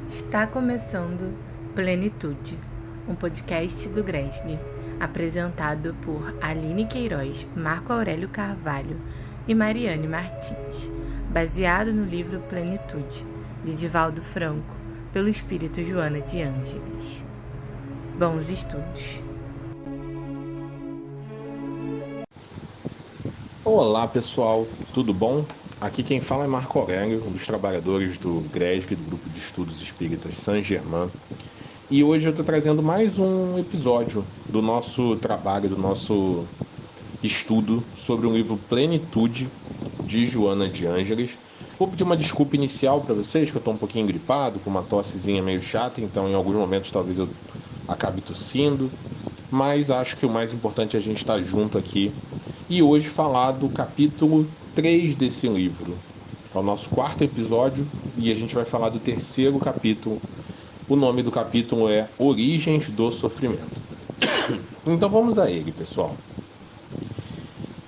Está começando Plenitude, um podcast do Gresg, apresentado por Aline Queiroz, Marco Aurélio Carvalho e Mariane Martins, baseado no livro Plenitude, de Divaldo Franco, pelo espírito Joana de Ângeles. Bons estudos! Olá pessoal, tudo bom? Aqui quem fala é Marco Aurélio, um dos trabalhadores do GRESG, do Grupo de Estudos Espíritas Saint-Germain. E hoje eu estou trazendo mais um episódio do nosso trabalho, do nosso estudo sobre o livro Plenitude, de Joana de Ângeles. Vou pedir uma desculpa inicial para vocês, que eu estou um pouquinho gripado, com uma tossezinha meio chata, então em alguns momentos talvez eu acabe tossindo. Mas acho que o mais importante é a gente estar junto aqui e hoje falar do capítulo 3 desse livro. É o nosso quarto episódio e a gente vai falar do terceiro capítulo. O nome do capítulo é Origens do Sofrimento. Então vamos a ele, pessoal.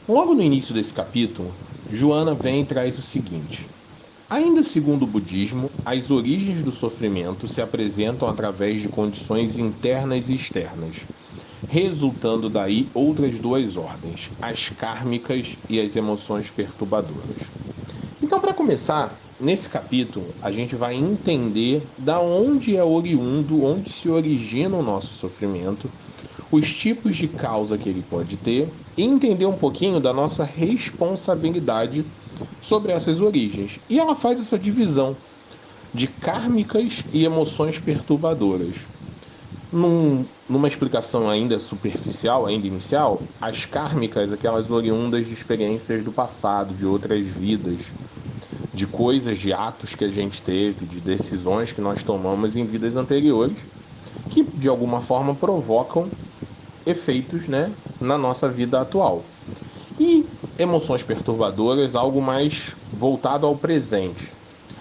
Logo no início desse capítulo, Joana vem e traz o seguinte: ainda segundo o budismo, as origens do sofrimento se apresentam através de condições internas e externas, resultando daí outras duas ordens, as kármicas e as emoções perturbadoras. Então, para começar, nesse capítulo, a gente vai entender da onde é oriundo, onde se origina o nosso sofrimento, os tipos de causa que ele pode ter e entender um pouquinho da nossa responsabilidade sobre essas origens. E ela faz essa divisão de kármicas e emoções perturbadoras. Numa explicação ainda superficial, ainda inicial, as kármicas, aquelas oriundas de experiências do passado, de outras vidas, de coisas, de atos que a gente teve, de decisões que nós tomamos em vidas anteriores, que de alguma forma provocam efeitos, na nossa vida atual. E emoções perturbadoras, algo mais voltado ao presente.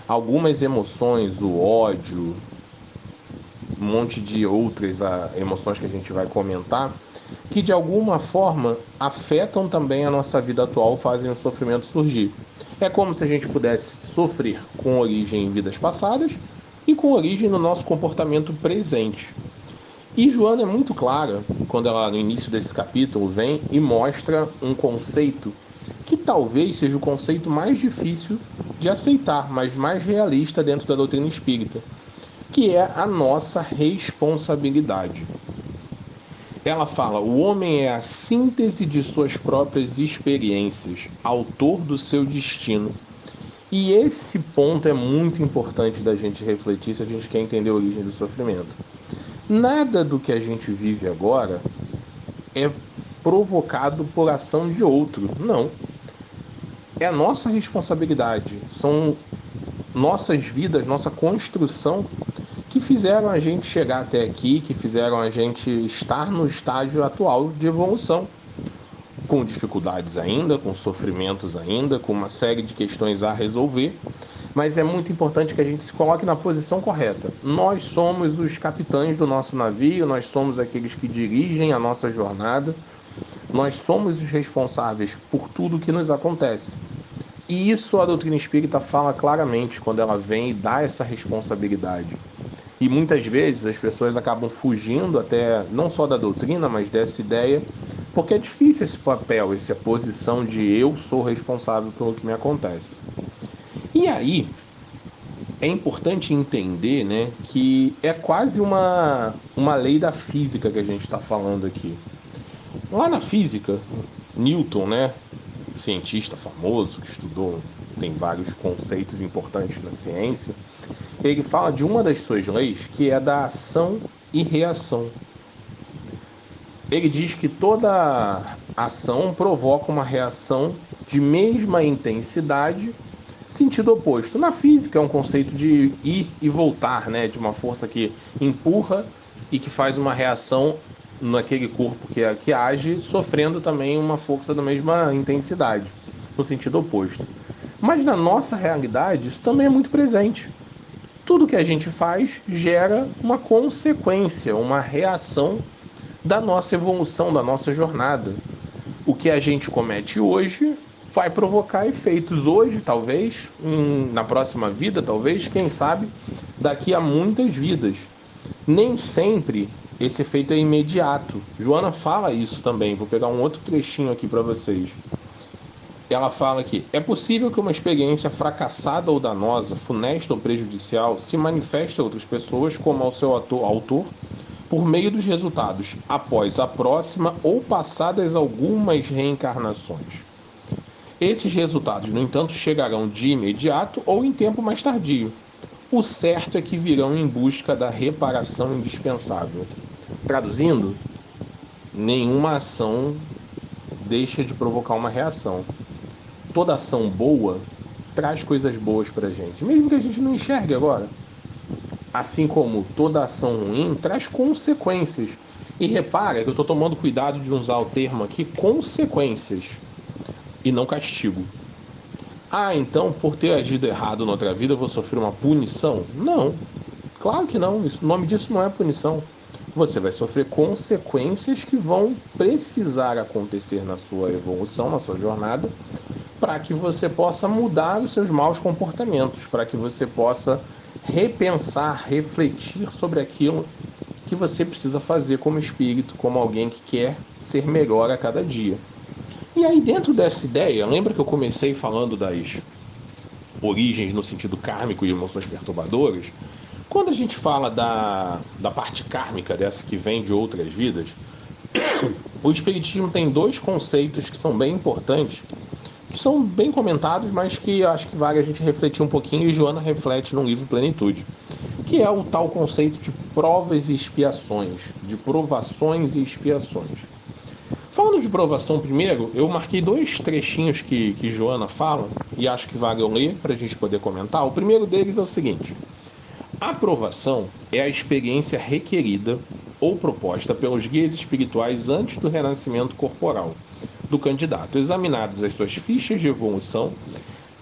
Algumas emoções, o ódio, um monte de outras emoções que a gente vai comentar, que de alguma forma afetam também a nossa vida atual, fazem o sofrimento surgir. É como se a gente pudesse sofrer com origem em vidas passadas e com origem no nosso comportamento presente. E Joana é muito clara quando ela, no início desse capítulo, vem e mostra um conceito que talvez seja o conceito mais difícil de aceitar, mas mais realista dentro da doutrina espírita, que é a nossa responsabilidade. Ela fala: o homem é a síntese de suas próprias experiências, autor do seu destino. E esse ponto é muito importante da gente refletir se a gente quer entender a origem do sofrimento. Nada do que a gente vive agora é provocado por ação de outro. Não. É a nossa responsabilidade. São nossas vidas, nossa construção que fizeram a gente chegar até aqui, que fizeram a gente estar no estágio atual de evolução, com dificuldades ainda, com sofrimentos ainda, com uma série de questões a resolver, mas é muito importante que a gente se coloque na posição correta. Nós somos os capitães do nosso navio, nós somos aqueles que dirigem a nossa jornada, nós somos os responsáveis por tudo que nos acontece. E isso a doutrina espírita fala claramente quando ela vem e dá essa responsabilidade. E muitas vezes as pessoas acabam fugindo até não só da doutrina, mas dessa ideia, porque é difícil esse papel, essa posição de eu sou responsável pelo que me acontece. E aí é importante entender, que é quase uma lei da física que a gente está falando aqui. Lá na física, Newton, cientista famoso que estudou, tem vários conceitos importantes na ciência, ele fala de uma das suas leis, que é da ação e reação. Ele diz que toda ação provoca uma reação de mesma intensidade, sentido oposto. Na física é um conceito de ir e voltar, de uma força que empurra e que faz uma reação naquele corpo que age, sofrendo também uma força da mesma intensidade, no sentido oposto. Mas na nossa realidade isso também é muito presente. Tudo que a gente faz gera uma consequência, uma reação da nossa evolução, da nossa jornada. O que a gente comete hoje vai provocar efeitos hoje, talvez, na próxima vida, talvez, quem sabe, daqui a muitas vidas. Nem sempre esse efeito é imediato. Joana fala isso também. Vou pegar um outro trechinho aqui para vocês. Ela fala que é possível que uma experiência fracassada ou danosa, funesta ou prejudicial, se manifeste a outras pessoas, como ao seu autor, por meio dos resultados, após a próxima ou passadas algumas reencarnações. Esses resultados, no entanto, chegarão de imediato ou em tempo mais tardio. O certo é que virão em busca da reparação indispensável. Traduzindo, nenhuma ação deixa de provocar uma reação. Toda ação boa traz coisas boas pra gente, mesmo que a gente não enxergue agora. Assim como toda ação ruim traz consequências. E repara que eu estou tomando cuidado de usar o termo aqui consequências e não castigo. Ah, então por ter agido errado na outra vida eu vou sofrer uma punição? Não, claro que não. O nome disso não é punição. Você vai sofrer consequências que vão precisar acontecer na sua evolução, na sua jornada, para que você possa mudar os seus maus comportamentos, para que você possa repensar, refletir sobre aquilo que você precisa fazer como espírito, como alguém que quer ser melhor a cada dia. E aí, dentro dessa ideia, lembra que eu comecei falando das origens no sentido kármico e emoções perturbadoras? Quando a gente fala da parte kármica, dessa que vem de outras vidas, o espiritismo tem dois conceitos que são bem importantes, que são bem comentados, mas que acho que vale a gente refletir um pouquinho, e Joana reflete no livro Plenitude, que é o tal conceito de provas e expiações, de provações e expiações. Falando de provação primeiro, eu marquei dois trechinhos que Joana fala, e acho que vale eu ler para a gente poder comentar. O primeiro deles é o seguinte: a aprovação é a experiência requerida ou proposta pelos guias espirituais antes do renascimento corporal do candidato, examinadas as suas fichas de evolução,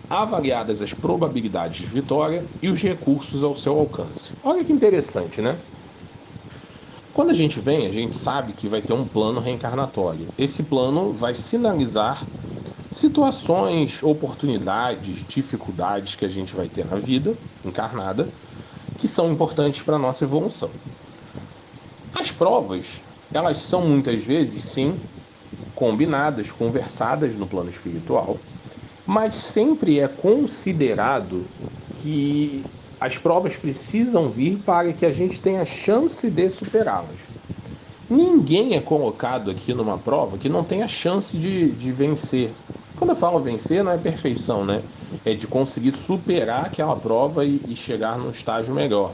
avaliadas as probabilidades de vitória e os recursos ao seu alcance. Olha que interessante, né? Quando a gente vem, a gente sabe que vai ter um plano reencarnatório. Esse plano vai sinalizar situações, oportunidades, dificuldades que a gente vai ter na vida encarnada, que são importantes para a nossa evolução. As provas, elas são muitas vezes, sim, combinadas, conversadas no plano espiritual, mas sempre é considerado que as provas precisam vir para que a gente tenha chance de superá-las. Ninguém é colocado aqui numa prova que não tenha chance de vencer. Quando eu falo vencer, não é perfeição, né? É de conseguir superar aquela prova e chegar num estágio melhor.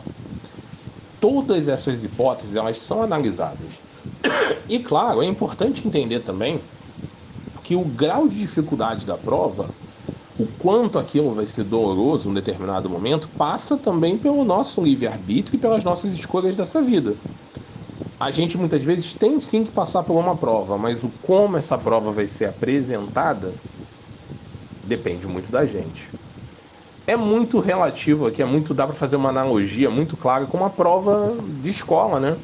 Todas essas hipóteses, elas são analisadas. E claro, é importante entender também que o grau de dificuldade da prova, o quanto aquilo vai ser doloroso em um determinado momento, passa também pelo nosso livre-arbítrio e pelas nossas escolhas dessa vida. A gente muitas vezes tem sim que passar por uma prova, mas o como essa prova vai ser apresentada depende muito da gente. É muito relativo aqui, dá para fazer uma analogia muito clara com uma prova de escola, né?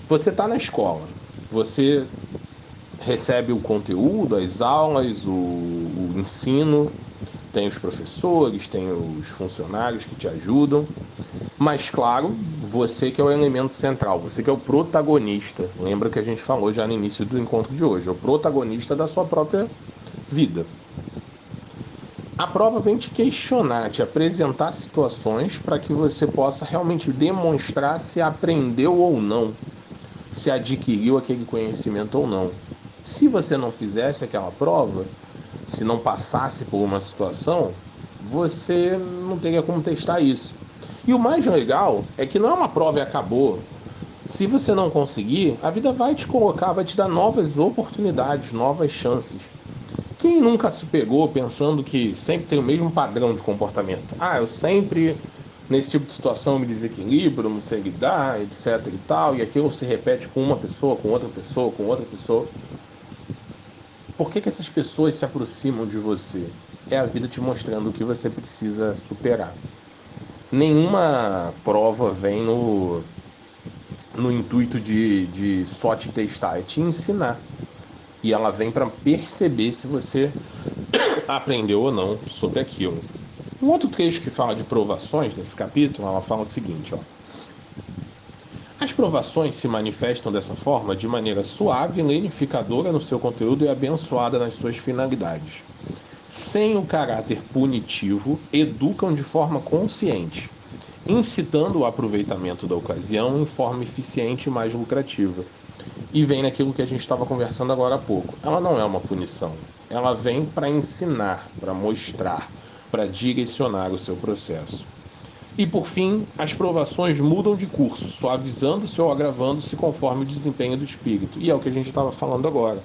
Você está na escola, você recebe o conteúdo, as aulas, o ensino, tem os professores, tem os funcionários que te ajudam, mas claro, você que é o elemento central, você que é o protagonista. Lembra que a gente falou já no início do encontro de hoje, é o protagonista da sua própria vida. A prova vem te questionar, te apresentar situações para que você possa realmente demonstrar se aprendeu ou não, se adquiriu aquele conhecimento ou não. Se você não fizesse aquela prova, se não passasse por uma situação, você não teria como testar isso. E o mais legal é que não é uma prova e acabou. Se você não conseguir, a vida vai te colocar, vai te dar novas oportunidades, novas chances. Quem nunca se pegou pensando que sempre tem o mesmo padrão de comportamento? Ah, eu sempre, nesse tipo de situação, me desequilibro, não sei lidar, etc e tal, e aquilo se repete com uma pessoa, com outra pessoa, com outra pessoa. Por que essas pessoas se aproximam de você? É a vida te mostrando o que você precisa superar. Nenhuma prova vem no intuito de só te testar, é te ensinar. E ela vem para perceber se você aprendeu ou não sobre aquilo. Um outro trecho que fala de provações, nesse capítulo, ela fala o seguinte, ó. As provações se manifestam dessa forma de maneira suave, lenificadora no seu conteúdo e abençoada nas suas finalidades. Sem o caráter punitivo, educam de forma consciente, incitando o aproveitamento da ocasião em forma eficiente e mais lucrativa. E vem naquilo que a gente estava conversando agora há pouco. Ela não é uma punição. Ela vem para ensinar, para mostrar, para direcionar o seu processo. E por fim, as provações mudam de curso, suavizando-se ou agravando-se conforme o desempenho do espírito. E é o que a gente estava falando agora.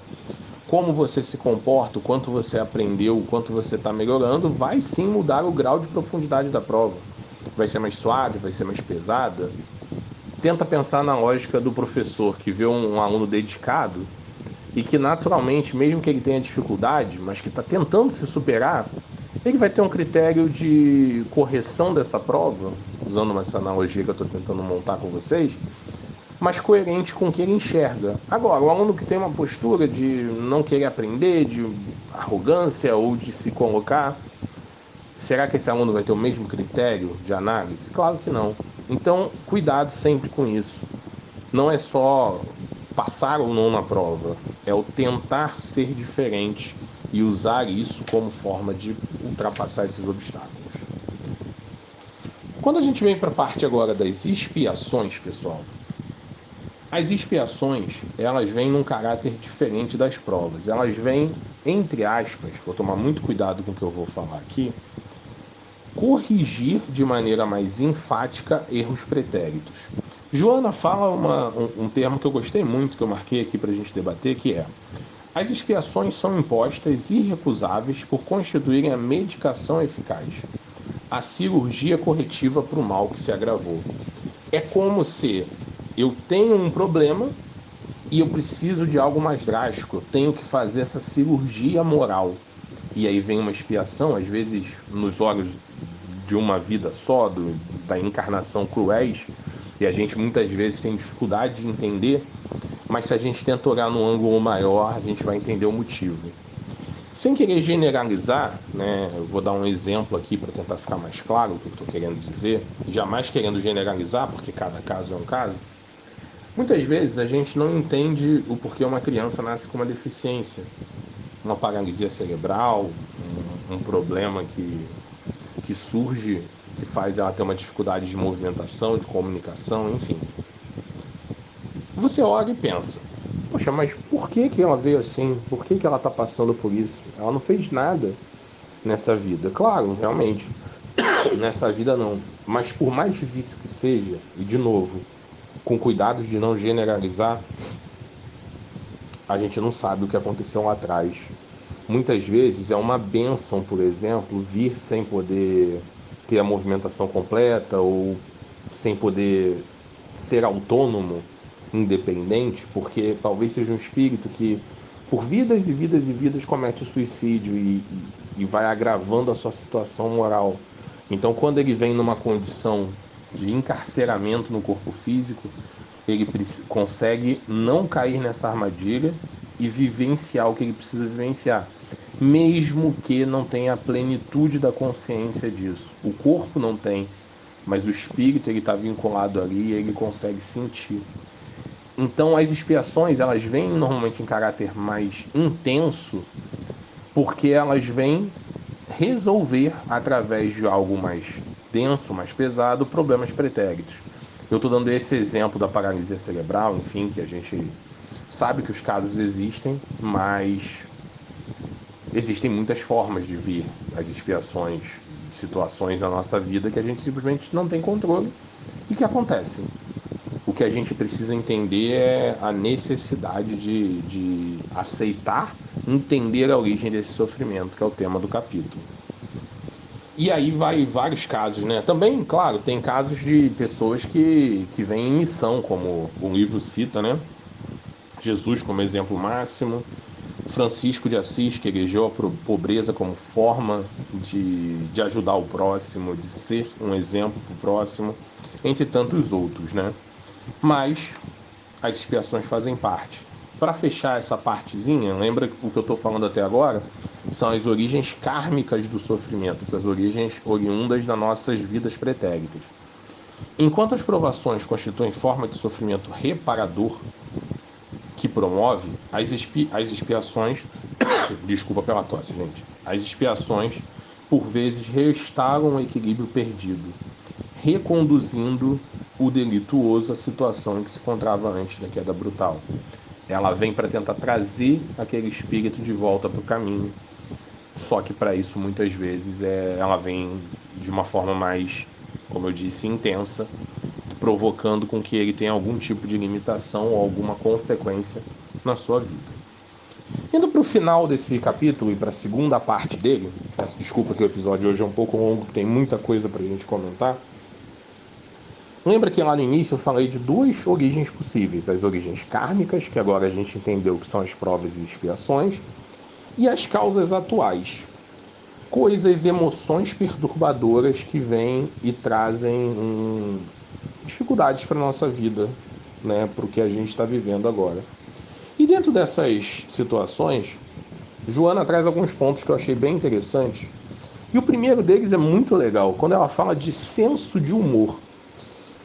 Como você se comporta, o quanto você aprendeu, o quanto você está melhorando, vai sim mudar o grau de profundidade da prova. Vai ser mais suave, vai ser mais pesada. Tenta pensar na lógica do professor que vê um aluno dedicado e que naturalmente, mesmo que ele tenha dificuldade, mas que está tentando se superar, ele vai ter um critério de correção dessa prova, usando essa analogia que eu estou tentando montar com vocês, mas coerente com o que ele enxerga. Agora, o aluno que tem uma postura de não querer aprender, de arrogância ou de se colocar, será que esse aluno vai ter o mesmo critério de análise? Claro que não. Então, cuidado sempre com isso. Não é só passar ou não na prova, é o tentar ser diferente e usar isso como forma de ultrapassar esses obstáculos. Quando a gente vem para a parte agora das expiações, pessoal, as expiações, elas vêm num caráter diferente das provas. Elas vêm, entre aspas, vou tomar muito cuidado com o que eu vou falar aqui, corrigir de maneira mais enfática erros pretéritos. Joana fala um termo que eu gostei muito, que eu marquei aqui para a gente debater, que é: as expiações são impostas irrecusáveis por constituírem a medicação eficaz, a cirurgia corretiva para o mal que se agravou. É como se eu tenho um problema e eu preciso de algo mais drástico, eu tenho que fazer essa cirurgia moral. E aí vem uma expiação, às vezes nos olhos de uma vida só, da encarnação cruéis, e a gente muitas vezes tem dificuldade de entender, mas se a gente tenta olhar num ângulo maior, a gente vai entender o motivo. Sem querer generalizar, né, eu vou dar um exemplo aqui para tentar ficar mais claro o que eu estou querendo dizer, jamais querendo generalizar, porque cada caso é um caso. Muitas vezes a gente não entende o porquê uma criança nasce com uma deficiência, uma paralisia cerebral, um problema que surge, que faz ela ter uma dificuldade de movimentação, de comunicação, enfim. Você olha e pensa, poxa, mas por que ela veio assim? Por que ela está passando por isso? Ela não fez nada nessa vida. Claro, realmente, nessa vida não. Mas por mais difícil que seja, e de novo, com cuidado de não generalizar, a gente não sabe o que aconteceu lá atrás. Muitas vezes é uma bênção, por exemplo, vir sem poder ter a movimentação completa ou sem poder ser autônomo, independente, porque talvez seja um espírito que, por vidas e vidas e vidas, comete o suicídio e vai agravando a sua situação moral. Então, quando ele vem numa condição de encarceramento no corpo físico, ele consegue não cair nessa armadilha e vivenciar o que ele precisa vivenciar, mesmo que não tenha a plenitude da consciência disso. O corpo não tem, mas o espírito ele está vinculado ali e ele consegue sentir. Então as expiações elas vêm normalmente em caráter mais intenso, porque elas vêm resolver através de algo mais denso, mais pesado, problemas pretéritos. Eu estou dando esse exemplo da paralisia cerebral, enfim, que a gente sabe que os casos existem, mas existem muitas formas de vir as expiações de situações na nossa vida que a gente simplesmente não tem controle e que acontecem. O que a gente precisa entender é a necessidade de aceitar, entender a origem desse sofrimento, que é o tema do capítulo. E aí vai vários casos, né? Também, claro, tem casos de pessoas que vêm em missão, como o livro cita, né? Jesus como exemplo máximo, Francisco de Assis, que elegeu a pobreza como forma de ajudar o próximo, de ser um exemplo para o próximo, entre tantos outros, né? Mas as expiações fazem parte. Para fechar essa partezinha, lembra o que eu estou falando até agora? são as origens kármicas do sofrimento, essas origens oriundas das nossas vidas pretéritas. Enquanto as provações constituem forma de sofrimento reparador que promove, as expiações, desculpa pela tosse, gente, as expiações, por vezes, restauram o equilíbrio perdido, reconduzindo o delituoso à situação em que se encontrava antes da queda brutal. Ela vem para tentar trazer aquele espírito de volta para o caminho. Só que para isso, muitas vezes, ela vem de uma forma mais, como eu disse, intensa, provocando com que ele tenha algum tipo de limitação ou alguma consequência na sua vida. Indo para o final desse capítulo e para a segunda parte dele, peço desculpa que o episódio hoje é um pouco longo, que tem muita coisa para a gente comentar. Lembra que lá no início eu falei de duas origens possíveis, as origens kármicas, que agora a gente entendeu que são as provas e expiações, e as causas atuais, coisas, emoções perturbadoras que vêm e trazem dificuldades para a nossa vida, né, para o que a gente está vivendo agora. E dentro dessas situações, Joana traz alguns pontos que eu achei bem interessantes. E o primeiro deles é muito legal, quando ela fala de senso de humor.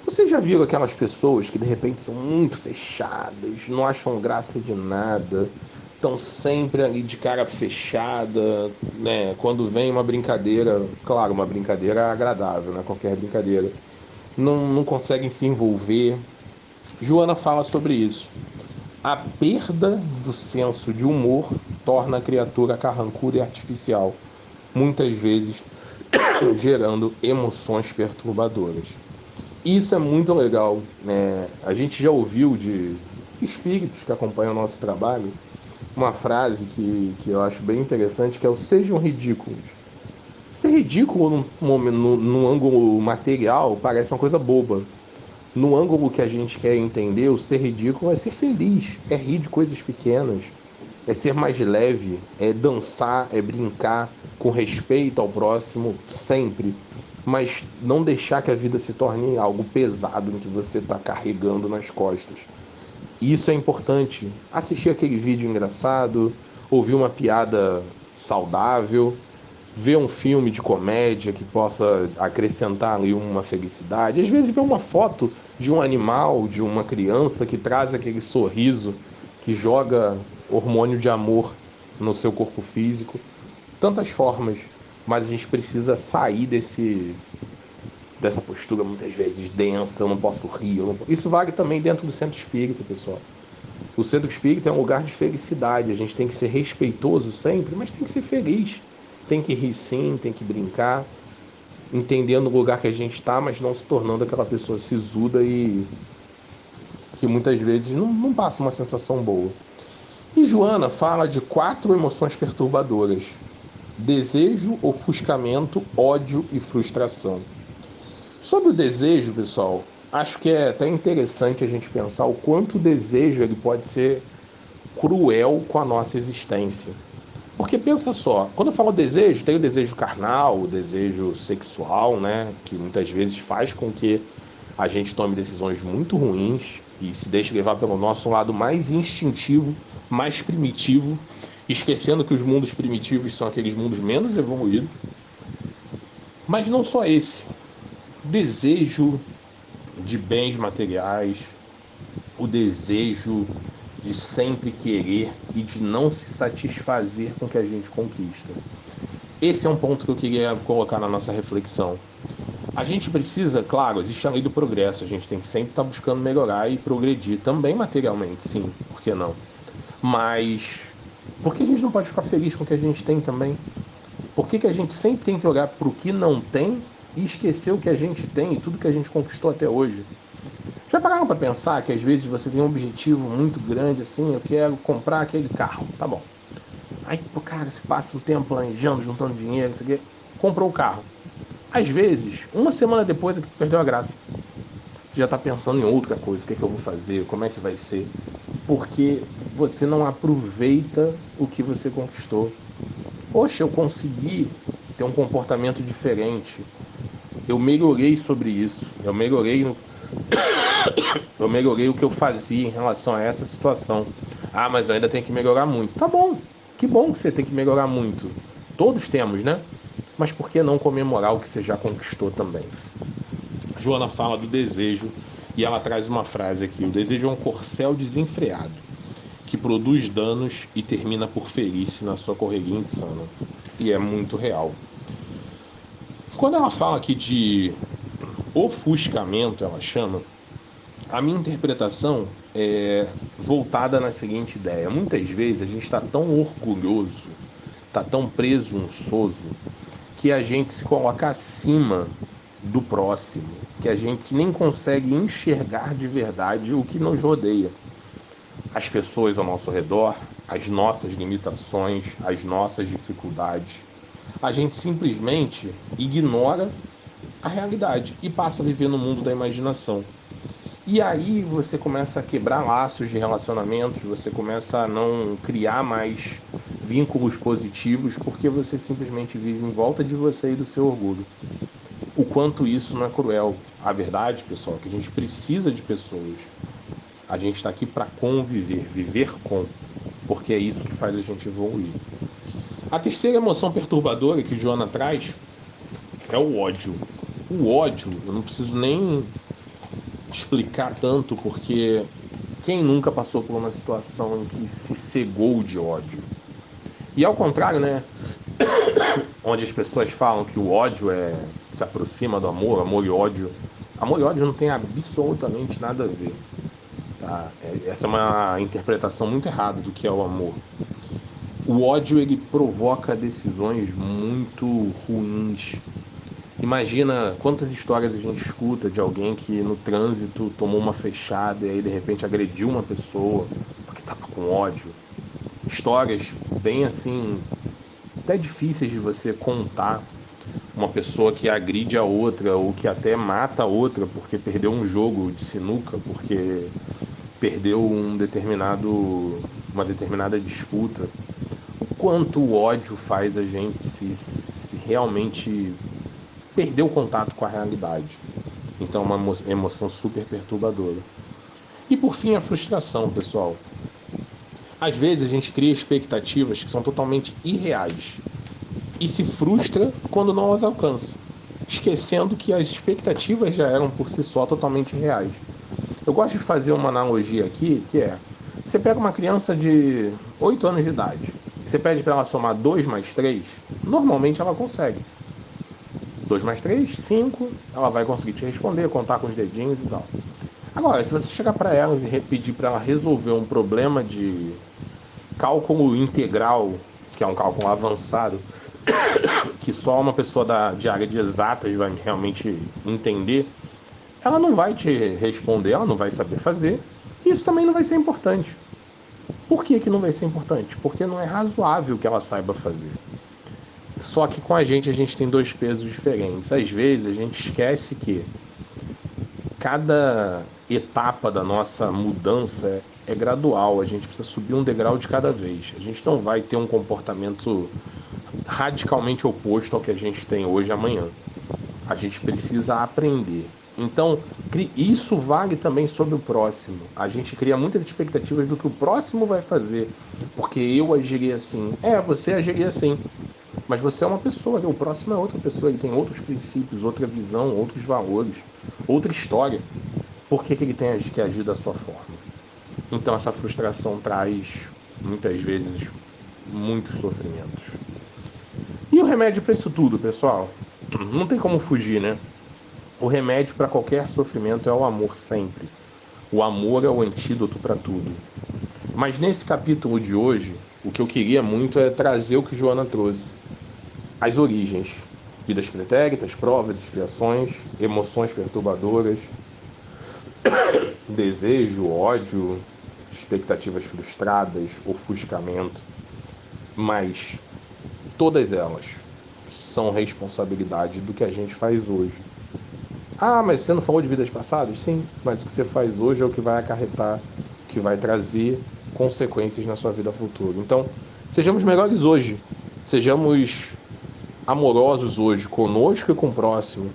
Vocês já viram aquelas pessoas que de repente são muito fechadas, não acham graça de nada, estão sempre ali de cara fechada, né? Quando vem uma brincadeira, claro, uma brincadeira agradável, né? Qualquer brincadeira, não conseguem se envolver. Joana fala sobre isso. A perda do senso de humor torna a criatura carrancuda e artificial, muitas vezes gerando emoções perturbadoras. Isso é muito legal, né? A gente já ouviu de espíritos que acompanham o nosso trabalho uma frase que eu acho bem interessante, que é o sejam ridículos. Ser ridículo num ângulo material parece uma coisa boba. No ângulo que a gente quer entender, o ser ridículo é ser feliz, é rir de coisas pequenas, é ser mais leve, é dançar, é brincar com respeito ao próximo sempre, mas não deixar que a vida se torne algo pesado em que você está carregando nas costas. Isso é importante. Assistir aquele vídeo engraçado, ouvir uma piada saudável, ver um filme de comédia que possa acrescentar ali uma felicidade. Às vezes ver uma foto de um animal, de uma criança que traz aquele sorriso, que joga hormônio de amor no seu corpo físico. Tantas formas, mas a gente precisa sair dessa postura muitas vezes densa, eu não posso rir. Isso vale também dentro do centro espírita, pessoal. O centro espírita é um lugar de felicidade, a gente tem que ser respeitoso sempre, mas tem que ser feliz. Tem que rir sim, tem que brincar, entendendo o lugar que a gente está, mas não se tornando aquela pessoa sisuda e que muitas vezes não passa uma sensação boa. E Joana fala de 4 emoções perturbadoras: desejo, ofuscamento, ódio e frustração. Sobre o desejo, pessoal, acho que é até interessante a gente pensar o quanto o desejo ele pode ser cruel com a nossa existência. Porque pensa só, quando eu falo desejo, tem o desejo carnal, o desejo sexual, né? Que muitas vezes faz com que a gente tome decisões muito ruins e se deixe levar pelo nosso lado mais instintivo, mais primitivo, esquecendo que os mundos primitivos são aqueles mundos menos evoluídos. Mas não só esse. Desejo de bens materiais, o desejo de sempre querer e de não se satisfazer com o que a gente conquista. Esse é um ponto que eu queria colocar na nossa reflexão. A gente precisa, claro, existe a lei do progresso, a gente tem que sempre estar buscando melhorar e progredir, também materialmente, sim, por que não? Mas por que a gente não pode ficar feliz com o que a gente tem também? Por que a gente sempre tem que olhar para o que não tem e esquecer o que a gente tem e tudo que a gente conquistou até hoje? Já pararam para pensar que às vezes você tem um objetivo muito grande, assim, eu quero comprar aquele carro, tá bom. Aí, cara, você passa um tempo planejando, juntando dinheiro, isso aqui, comprou o carro. Às vezes, uma semana depois é que perdeu a graça. Você já está pensando em outra coisa, o que é que eu vou fazer, como é que vai ser, porque você não aproveita o que você conquistou. Poxa, eu consegui ter um comportamento diferente. Eu melhorei sobre isso. Eu melhorei o que eu fazia em relação a essa situação. Ah, mas eu ainda tenho que melhorar muito. Tá bom. Que bom que você tem que melhorar muito. Todos temos, né? Mas por que não comemorar o que você já conquistou também? Joana fala do desejo e ela traz uma frase aqui: o desejo é um corcel desenfreado que produz danos e termina por ferir-se na sua correria insana. E é muito real. Quando ela fala aqui de ofuscamento, ela chama, a minha interpretação é voltada na seguinte ideia: muitas vezes a gente está tão orgulhoso, está tão presunçoso, que a gente se coloca acima do próximo, que a gente nem consegue enxergar de verdade o que nos rodeia. As pessoas ao nosso redor, as nossas limitações, as nossas dificuldades. A gente simplesmente ignora a realidade e passa a viver no mundo da imaginação. E aí você começa a quebrar laços de relacionamentos, você começa a não criar mais vínculos positivos porque você simplesmente vive em volta de você e do seu orgulho. O quanto isso não é cruel. A verdade, pessoal, é que a gente precisa de pessoas. A gente está aqui para conviver, viver com, porque é isso que faz a gente evoluir. A terceira emoção perturbadora que Joana traz é o ódio. O ódio, eu não preciso nem explicar tanto, porque quem nunca passou por uma situação em que se cegou de ódio? E ao contrário, né? Onde as pessoas falam que o ódio se aproxima do amor, amor e ódio não tem absolutamente nada a ver. Tá? Essa é uma interpretação muito errada do que é o amor. O ódio, ele provoca decisões muito ruins. Imagina quantas histórias a gente escuta de alguém que no trânsito tomou uma fechada e aí de repente agrediu uma pessoa porque estava com ódio. Histórias bem assim, até difíceis de você contar. Uma pessoa que agride a outra ou que até mata a outra porque perdeu um jogo de sinuca, porque perdeu uma determinada disputa. O quanto o ódio faz a gente se realmente perder o contato com a realidade. Então é uma emoção super perturbadora. E por fim, a frustração, pessoal. Às vezes a gente cria expectativas que são totalmente irreais e se frustra quando não as alcança, esquecendo que as expectativas já eram por si só totalmente reais. Eu gosto de fazer uma analogia aqui, que é: você pega uma criança de 8 anos de idade, você pede para ela somar 2 mais 3, normalmente ela consegue. 2 mais 3, 5, ela vai conseguir te responder, contar com os dedinhos e tal. Agora, se você chegar para ela e pedir para ela resolver um problema de cálculo integral, que é um cálculo avançado, que só uma pessoa de área de exatas vai realmente entender, ela não vai te responder, ela não vai saber fazer, e isso também não vai ser importante. Por que não vai ser importante? Porque não é razoável que ela saiba fazer. Só que com a gente tem dois pesos diferentes. Às vezes a gente esquece que cada etapa da nossa mudança é gradual, a gente precisa subir um degrau de cada vez. A gente não vai ter um comportamento radicalmente oposto ao que a gente tem hoje e amanhã. A gente precisa aprender. Então, isso vale também sobre o próximo. A gente cria muitas expectativas do que o próximo vai fazer, porque eu agiria assim. Você agiria assim. Mas você é uma pessoa, o próximo é outra pessoa, ele tem outros princípios, outra visão, outros valores, outra história. Por que ele tem que agir da sua forma? Então essa frustração traz, muitas vezes, muitos sofrimentos. E o remédio para isso tudo, pessoal? Não tem como fugir, né? O remédio para qualquer sofrimento é o amor sempre. O amor é o antídoto para tudo. Mas nesse capítulo de hoje, o que eu queria muito é trazer o que Joana trouxe. As origens. Vidas pretéritas, provas, expiações, emoções perturbadoras, desejo, ódio, expectativas frustradas, ofuscamento. Mas todas elas são responsabilidade do que a gente faz hoje. Mas você não falou de vidas passadas? Sim, mas o que você faz hoje é o que vai acarretar, que vai trazer consequências na sua vida futura. Então, sejamos melhores hoje. Sejamos amorosos hoje, conosco e com o próximo.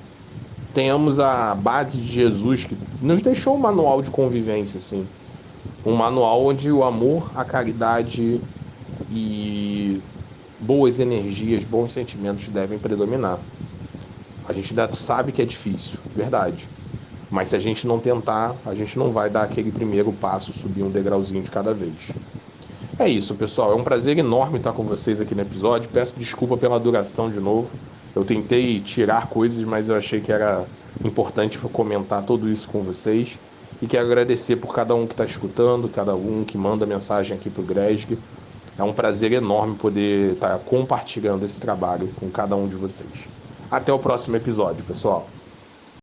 Tenhamos a base de Jesus, que nos deixou um manual de convivência, assim. Um manual onde o amor, a caridade e boas energias, bons sentimentos devem predominar. A gente ainda sabe que é difícil, verdade. Mas se a gente não tentar, a gente não vai dar aquele primeiro passo, subir um degrauzinho de cada vez. É isso, pessoal. É um prazer enorme estar com vocês aqui no episódio. Peço desculpa pela duração de novo. Eu tentei tirar coisas, mas eu achei que era importante comentar tudo isso com vocês. E quero agradecer por cada um que está escutando, cada um que manda mensagem aqui para o Gresg. É um prazer enorme poder estar compartilhando esse trabalho com cada um de vocês. Até o próximo episódio, pessoal.